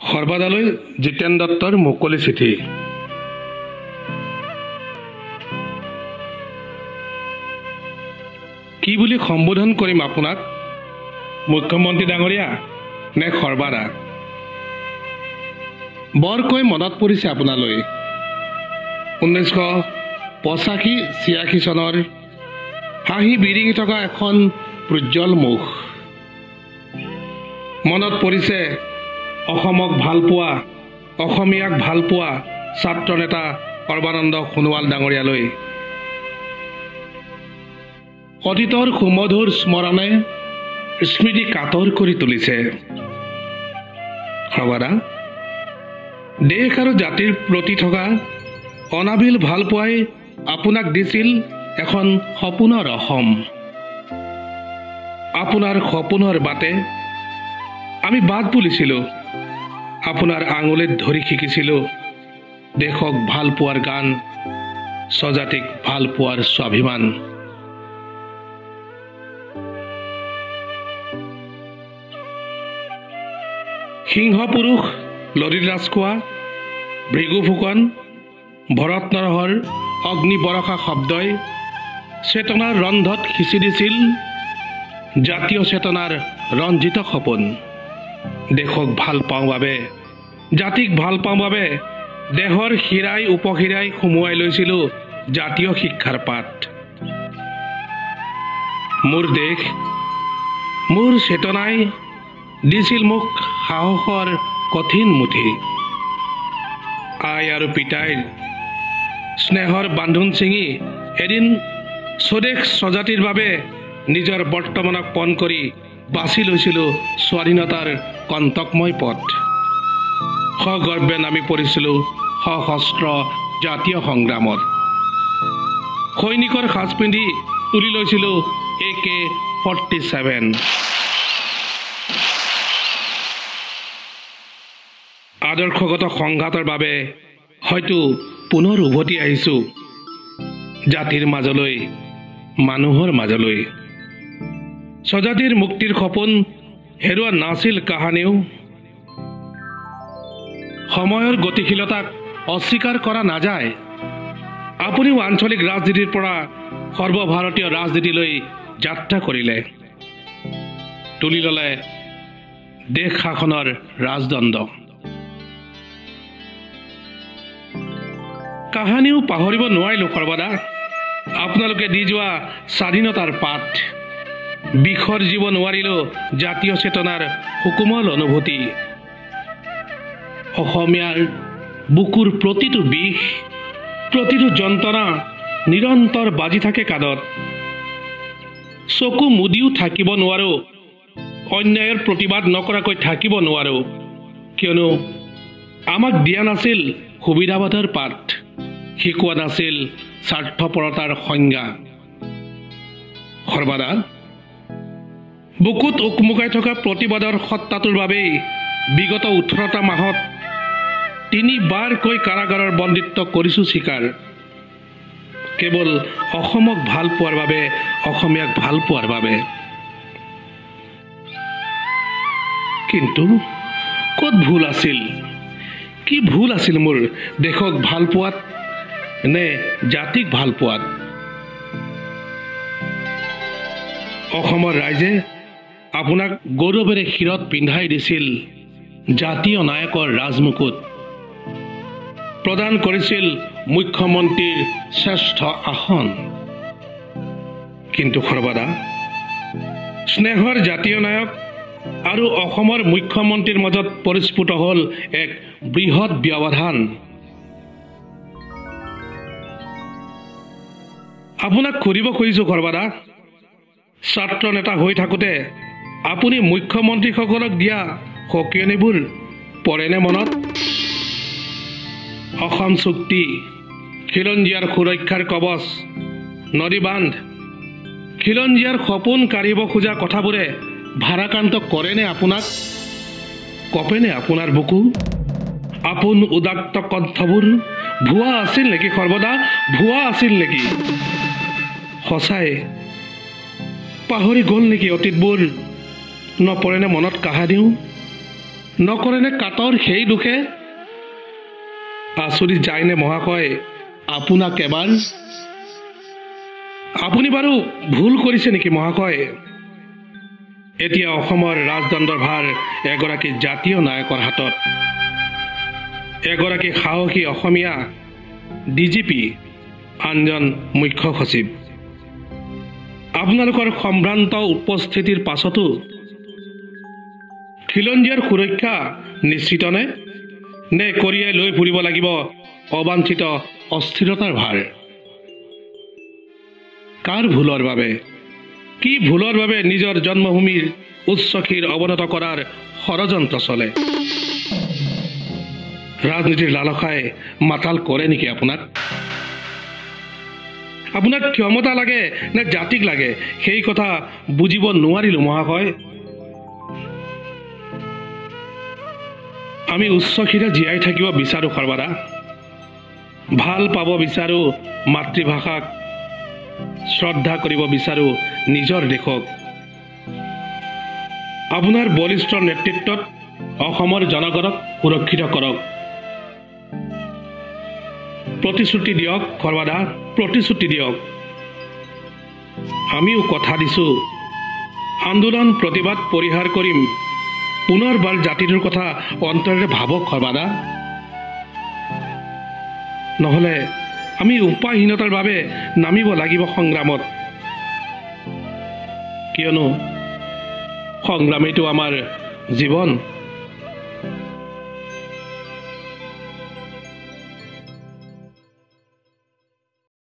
সৰ্বাদালৈ জিতেন দত্তৰ মুকলি চিঠি। কি বুলি সম্বোধন কৰিম আপোনাক? মুখ্যমন্ত্ৰী ডাঙৰীয়া নে সৰ্বাদা? বৰকৈ মনত পৰিছে আপোনালৈ 1985-86 চনৰ হাঁহি বিৰিঙি থকা এখন প্ৰোজ্জ্বল মুখ। মনত পৰিছে অসমক ভালপোৱা, অসমীয়াক ভালপোৱা ছাত্ৰ নেতা সৰ্বানন্দ সোণোৱাল ডাঙৰীয়ালৈ। অতীতৰ সুমধুৰ স্মৰণে স্মৃতি কাতৰ কৰি তুলিছে। সৰ্বাদা, দেশ আৰু জাতিৰ প্ৰতি থকা অনাবিল ভালপোৱাই আপোনাক দিছিল এখন সপোনৰ অসম। আপোনাৰ সপোনৰ বাটে আমি বাট বুলিছিলোঁ। আপোনাৰ আঙুলিত ধৰি শিকিছিলোঁ দেশক ভাল পোৱাৰ গান, স্বজাতিক ভাল পোৱাৰ স্বাভিমান। সিংহ পুৰুষ ললিত ৰাজখোৱা, ভৃগু ফুকন, ভৰত নৰহৰ অগ্নি বৰষা শব্দই চেতনাৰ ৰন্ধত সিঁচি দিছিল জাতীয় চেতনাৰ ৰঞ্জিত সপোন। দেশক ভাল পাওঁ বাবে, জাতিক ভাল পাওঁ বাবে দেহৰ শিৰাই উপশিৰাই সুমুৱাই লৈছিলোঁ জাতীয় শিক্ষাৰ পাঠ। মোৰ দেশ, মোৰ চেতনাই দিছিল মোক সাহসৰ কঠিন মুঠি। আই আৰু পিতাইৰ স্নেহৰ বান্ধোন ছিঙি এদিন স্বদেশ স্বজাতিৰ বাবে নিজৰ বৰ্তমানক পণ কৰি বাছি লৈছিলোঁ স্বাধীনতাৰ কণ্টকময় পথ। সগৰ্বে নামি পৰিছিলোঁ সশস্ত্ৰ জাতীয় সংগ্ৰামত। সৈনিকৰ সাজ পিন্ধি তুলি লৈছিলোঁ AK-47। আদৰ্শগত সংঘাতৰ বাবে হয়তো পুনৰ উভতি আহিছোঁ জাতিৰ মাজলৈ, মানুহৰ মাজলৈ। স্বজাতিৰ মুক্তিৰ সপোন হেৰুৱা নাছিল কাহানিও। সময়ৰ গতিশীলতাক অস্বীকাৰ কৰা নাযায়। আপুনিও আঞ্চলিক ৰাজনীতিৰ পৰা সৰ্বভাৰতীয় ৰাজনীতিলৈ যাত্ৰা কৰিলে, তুলি ল'লে দেশ শাসনৰ ৰাজদণ্ড। কাহানিও পাহৰিব নোৱাৰিলোঁ সৰ্বদা আপোনালোকে দি যোৱা স্বাধীনতাৰ পাঠ। বিসৰ্জিব নোৱাৰিলোঁ জাতীয় চেতনাৰ সুকোমল অনুভূতি। অসমীয়াৰ বুকুৰ প্ৰতিটো বিষ, প্ৰতিটো যন্ত্ৰণা নিৰন্তৰ বাজি থাকে কাণত। চকু মুদিও থাকিব নোৱাৰোঁ, অন্যায়ৰ প্ৰতিবাদ নকৰাকৈ থাকিব নোৱাৰোঁ, কিয়নো আমাক দিয়া নাছিল সুবিধাবাদৰ পাঠ, শিকোৱা নাছিল স্বাৰ্থপৰতাৰ সংজ্ঞা। সৰ্বদা, বুকুত উকমুকাই থকা প্ৰতিবাদৰ সত্তাটোৰ বাবেই বিগত 18টা মাহত 3বাৰকৈ কাৰাগাৰৰ বন্দীত্ব কৰিছোঁ স্বীকাৰ। কেৱল অসমক ভাল পোৱাৰ বাবে, অসমীয়াক ভাল পোৱাৰ বাবে। কিন্তু ক'ত ভুল আছিল? কি ভুল আছিল মোৰ দেশক ভাল পোৱাত নে জাতিক ভাল পোৱাত? অসমৰ ৰাইজে আপোনাক গৌৰৱেৰে শিৰত পিন্ধাই দিছিল জাতীয় নায়কৰ ৰাজমুকুট, প্ৰদান কৰিছিল মুখ্যমন্ত্ৰীৰ শ্ৰেষ্ঠ আসন। কিন্তু সৰ্বদা, স্নেহৰ জাতীয় নায়ক আৰু অসমৰ মুখ্যমন্ত্ৰীৰ মাজত পৰিস্ফুট হ'ল এক বৃহৎ ব্যৱধান। আপোনাক সুধিব খুজিছোঁ সৰ্বদা, ছাত্ৰ নেতা হৈ থাকোঁতে আপুনি মুখ্যমন্ত্ৰীসকলক দিয়া সকিয়নিবোৰ পৰেনে মনত? অসম চুক্তি, খিলঞ্জীয়াৰ সুৰক্ষাৰ কৱচ, নদী বান্ধ, খিলঞ্জীয়াৰ সপোন কাঢ়িব খোজা কথাবোৰে ভাৰাক্ৰান্ত কৰেনে আপোনাক? কপেনে আপোনাৰ বুকু? আপোন উদাত্ত কণ্ঠবোৰ ভুৱা আছিল নেকি সৰ্বদা? ভুৱা আছিল নেকি? সঁচাই পাহৰি গ'ল নেকি অতীতবোৰ? নপৰেনে মনত কাহানিও নকৰেনে কাটৰ সেই দুখে? আচৰিত যায়নে মহাশয় আপোনাক এবাৰ? আপুনি বাৰু ভুল কৰিছে নেকি মহাশয়? এতিয়া অসমৰ ৰাজদণ্ডৰ ভাৰ এগৰাকী জাতীয় নায়কৰ হাতত। এগৰাকী সাহসী অসমীয়া ডিজিপি, আনজন মুখ্য সচিব। আপোনালোকৰ সম্ভ্ৰান্ত উপস্থিতিৰ পাছতো খিলঞ্জীয়াৰ সুৰক্ষা নিশ্চিতনে? নে কঢ়িয়াই লৈ ফুৰিব লাগিব অবাঞ্ছিত অস্থিৰতাৰ ভাৰ? কাৰ ভুলৰ বাবে, কি ভুলৰ বাবে নিজৰ জন্মভূমিৰ উচ্চশিৰ অৱনত কৰাৰ ষড়যন্ত্ৰ চলে? ৰাজনীতিৰ লালসাই মাতাল কৰে নেকি আপোনাক? আপোনাক ক্ষমতা লাগে নে জাতিক লাগে সেই কথা বুজিব নোৱাৰিলো মহাশয়। আমি উচ্চশিৰে জীয়াই থাকিব বিচাৰো সৰ্বদা। ভাল পাব বিচাৰো মাতৃভাষাক, শ্ৰদ্ধা কৰিব বিচাৰো নিজৰ দেশক। আপোনাৰ বলিষ্ঠ নেতৃত্বত অসমৰ জনগণক সুৰক্ষিত কৰক। প্ৰতিশ্ৰুতি দিয়ক সৰ্বদা, প্ৰতিশ্ৰুতি দিয়ক। আমিও কথা দিছো, আন্দোলন প্ৰতিবাদ পৰিহাৰ কৰিম। পুনৰবাৰ জাতিটোৰ কথা অন্তৰেৰে ভাবক সৰ্বদা। নহলে আমি উপায়হীনতাৰ বাবে নামিব লাগিব সংগ্ৰামত। কিয়নো সংগ্ৰামেইটো আমাৰ জীৱন।